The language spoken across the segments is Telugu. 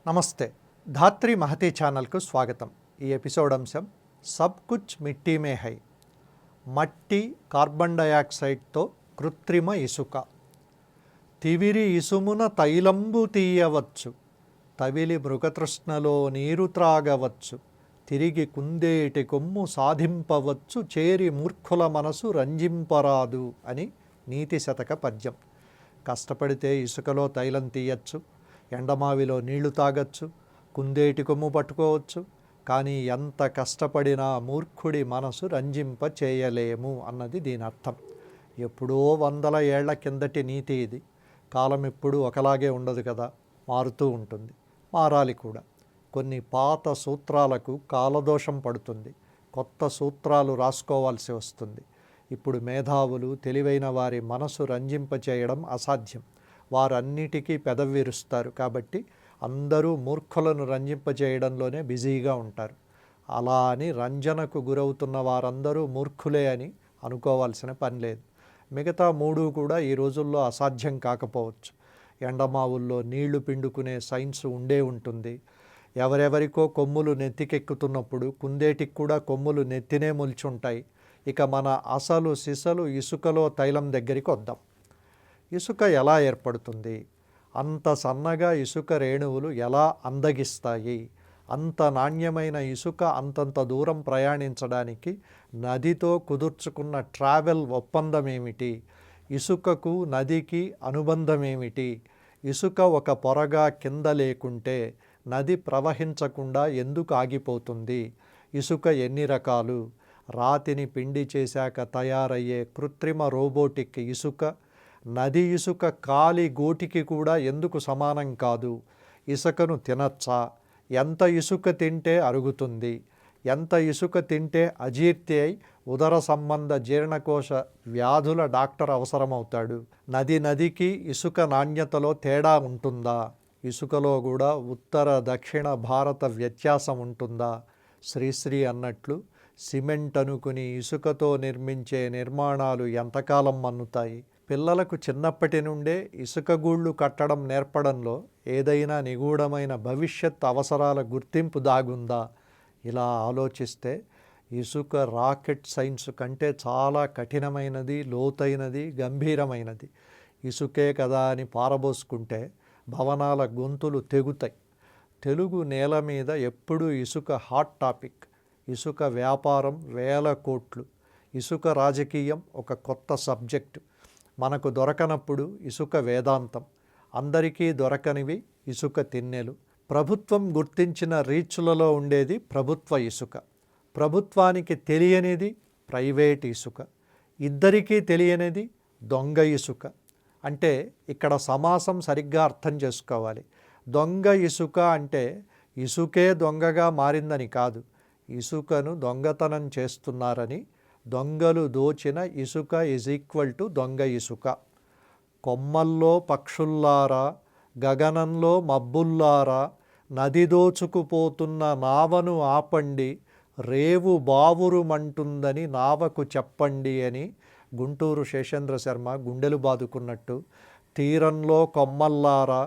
నమస్తే. ధాత్రి మహతి ఛానల్కు స్వాగతం. ఈ ఎపిసోడ్ అంశం సబ్ కుచ్ మిట్టీ మే హై. మట్టి, కార్బన్ డయాక్సైడ్తో కృత్రిమ ఇసుక. తివిరి ఇసుమున తైలంబు తీయవచ్చు, తవిలి మృగతృష్ణలో నీరు త్రాగవచ్చు, తిరిగి కుందేటి కొమ్ము సాధింపవచ్చు, చేరి మూర్ఖుల మనసు రంజింపరాదు అని నీతి శతక పద్యం. కష్టపడితే ఇసుకలో తైలం తీయచ్చు, ఎండమావిలో నీళ్లు తాగచ్చు, కుందేటి కొమ్ము పట్టుకోవచ్చు, కానీ ఎంత కష్టపడినా మూర్ఖుడి మనసు రంజింప చేయలేము అన్నది దీని అర్థం. ఎప్పుడో వందల ఏళ్ల కిందటి నీతి ఇది. కాలం ఎప్పుడు ఒకలాగే ఉండదు కదా, మారుతూ ఉంటుంది, మారాలి కూడా. కొన్ని పాత సూత్రాలకు కాలదోషం పడుతుంది, కొత్త సూత్రాలు రాసుకోవాల్సి వస్తుంది. ఇప్పుడు మేధావులు, తెలివైన వారి మనసు రంజింపచేయడం అసాధ్యం. వారన్నిటికీ పెదవిరుస్తారు. కాబట్టి అందరూ మూర్ఖులను రంజింపచేయడంలోనే బిజీగా ఉంటారు. అలా అని రంజనకు గురవుతున్న వారందరూ మూర్ఖులే అని అనుకోవాల్సిన పని లేదు. మిగతా మూడు కూడా ఈ రోజుల్లో అసాధ్యం కాకపోవచ్చు. ఎండమావుల్లో నీళ్లు పిండుకునే సైన్స్ ఉండే ఉంటుంది. ఎవరెవరికో కొమ్ములు నెత్తికెక్కుతున్నప్పుడు కుందేటికి కూడా కొమ్ములు నెత్తినే మొల్చుంటాయి. ఇక మన అసలు సిసలు ఇసుకలో తైలం దగ్గరికి వద్దాం. ఇసుక ఎలా ఏర్పడుతుంది? అంత సన్నగా ఇసుక రేణువులు ఎలా అందగిస్తాయి? అంత నాణ్యమైన ఇసుక అంతంత దూరం ప్రయాణించడానికి నదితో కుదుర్చుకున్న ట్రావెల్ ఒప్పందం ఏమిటి? ఇసుకకు నదికి అనుబంధం ఏమిటి? ఇసుక ఒక పొరగా కింద లేకుంటే నది ప్రవహించకుండా ఎందుకు ఆగిపోతుంది? ఇసుక ఎన్ని రకాలు? రాతిని పిండి చేశాక తయారయ్యే కృత్రిమ రోబోటిక్ ఇసుక నది ఇసుక కాలి గోటికి కూడా ఎందుకు సమానం కాదు? ఇసుకను తినచ్చా? ఎంత ఇసుక తింటే అరుగుతుంది? ఎంత ఇసుక తింటే అజీర్తి అయి ఉదర సంబంధ జీర్ణకోశ వ్యాధుల డాక్టర్ అవసరమవుతాడు? నదికి ఇసుక నాణ్యతలో తేడా ఉంటుందా? ఇసుకలో కూడా ఉత్తర దక్షిణ భారత వ్యత్యాసం ఉంటుందా? శ్రీశ్రీ అన్నట్లు సిమెంట్ అనుకుని ఇసుకతో నిర్మించే నిర్మాణాలు ఎంతకాలం మన్నుతాయి? పిల్లలకు చిన్నప్పటి నుండే ఇసుక గూళ్ళు కట్టడం నేర్పడంలో ఏదైనా నిగూఢమైన భవిష్యత్ అవసరాల గుర్తింపు దాగుందా? ఇలా ఆలోచిస్తే ఇసుక రాకెట్ సైన్స్ కంటే చాలా కఠినమైనది, లోతైనది, గంభీరమైనది. ఇసుకే కదా అని పారబోసుకుంటే భవనాల గొంతులు తెగుతాయి. తెలుగు నేల మీద ఎప్పుడూ ఇసుక హాట్ టాపిక్. ఇసుక వ్యాపారం వేల కోట్లు, ఇసుక రాజకీయం ఒక కొత్త సబ్జెక్టు. మనకు దొరకనప్పుడు ఇసుక వేదాంతం, అందరికీ దొరకనివి ఇసుక తిన్నెలు. ప్రభుత్వం గుర్తించిన రీచ్లలో ఉండేది ప్రభుత్వ ఇసుక, ప్రభుత్వానికి తెలియనిది ప్రైవేట్ ఇసుక, ఇద్దరికీ తెలియనిది దొంగ ఇసుక. అంటే ఇక్కడ సమాసం సరిగ్గా అర్థం చేసుకోవాలి. దొంగ ఇసుక అంటే ఇసుకే దొంగగా మారిందని కాదు, ఇసుకను దొంగతనం చేస్తున్నారని. దొంగలు దోచిన ఇసుక = దొంగ ఇసుక. కొమ్మల్లో పక్షుల్లారా, గగనంలో మబ్బుల్లారా, నది దోచుకుపోతున్న నావను ఆపండి, రేవు బావురుమంటుందని నావకు చెప్పండి అని గుంటూరు శేషేంద్ర శర్మ గుండెలు బాదుకున్నట్టు, తీరంలో కొమ్మల్లారా,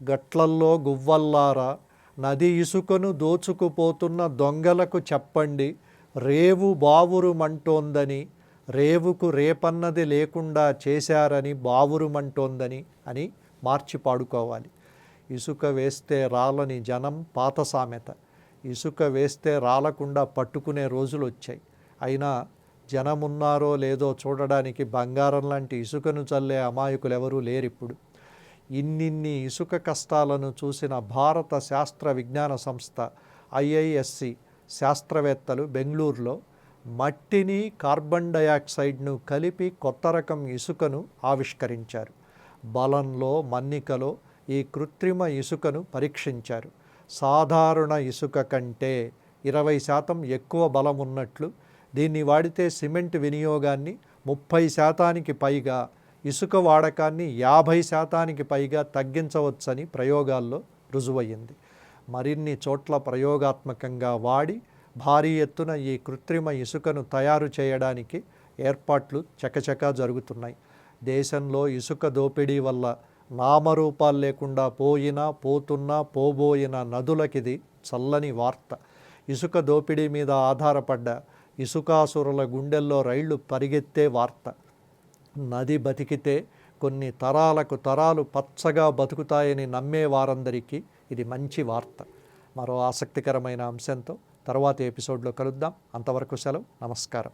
గట్లల్లో గువ్వల్లారా, నది ఇసుకను దోచుకుపోతున్న దొంగలకు చెప్పండి, రేవు బావురుమంటోందని, రేవుకు రేపన్నది లేకుండా చేశారని బావురుమంటోందని అని మార్చి పాడుకోవాలి. ఇసుక వేస్తే రాలని జనం పాత సామెత. ఇసుక వేస్తే రాలకుండా పట్టుకునే రోజులు వచ్చాయి. అయినా జనమున్నారో లేదో చూడడానికి బంగారం లాంటి ఇసుకను చల్లే అమాయకులెవరూ లేరిప్పుడు. ఇన్నిన్ని ఇసుక కష్టాలను చూసిన భారత శాస్త్ర విజ్ఞాన సంస్థ IISc శాస్త్రవేత్తలు బెంగళూరులో మట్టిని, కార్బన్ డయాక్సైడ్ను కలిపి కొత్త రకం ఇసుకను ఆవిష్కరించారు. బలంలో, మన్నికలో ఈ కృత్రిమ ఇసుకను పరీక్షించారు. సాధారణ ఇసుక కంటే 20% ఎక్కువ బలం ఉన్నట్లు, దీన్ని వాడితే సిమెంట్ వినియోగాన్ని 30% పైగా, ఇసుక వాడకాన్ని 50% పైగా తగ్గించవచ్చని ప్రయోగాల్లో రుజువయ్యింది. మరిన్ని చోట్ల ప్రయోగాత్మకంగా వాడి భారీ ఎత్తున ఈ కృత్రిమ ఇసుకను తయారు చేయడానికి ఏర్పాట్లు చకచకా జరుగుతున్నాయి. దేశంలో ఇసుక దోపిడీ వల్ల నామరూపాలు లేకుండా పోయినా పోతున్నా పోబోయిన నదులకిది చల్లని వార్త. ఇసుక దోపిడీ మీద ఆధారపడ్డ ఇసుకాసురుల గుండెల్లో రైళ్లు పరిగెత్తే వార్త. నది బతికితే కొన్ని తరాలకు తరాలు పచ్చగా బతుకుతాయని నమ్మే వారందరికీ ఇది మంచి వార్త. మరో ఆసక్తికరమైన అంశంతో తర్వాతి ఎపిసోడ్లో కలుద్దాం. అంతవరకు సెలవు. నమస్కారం.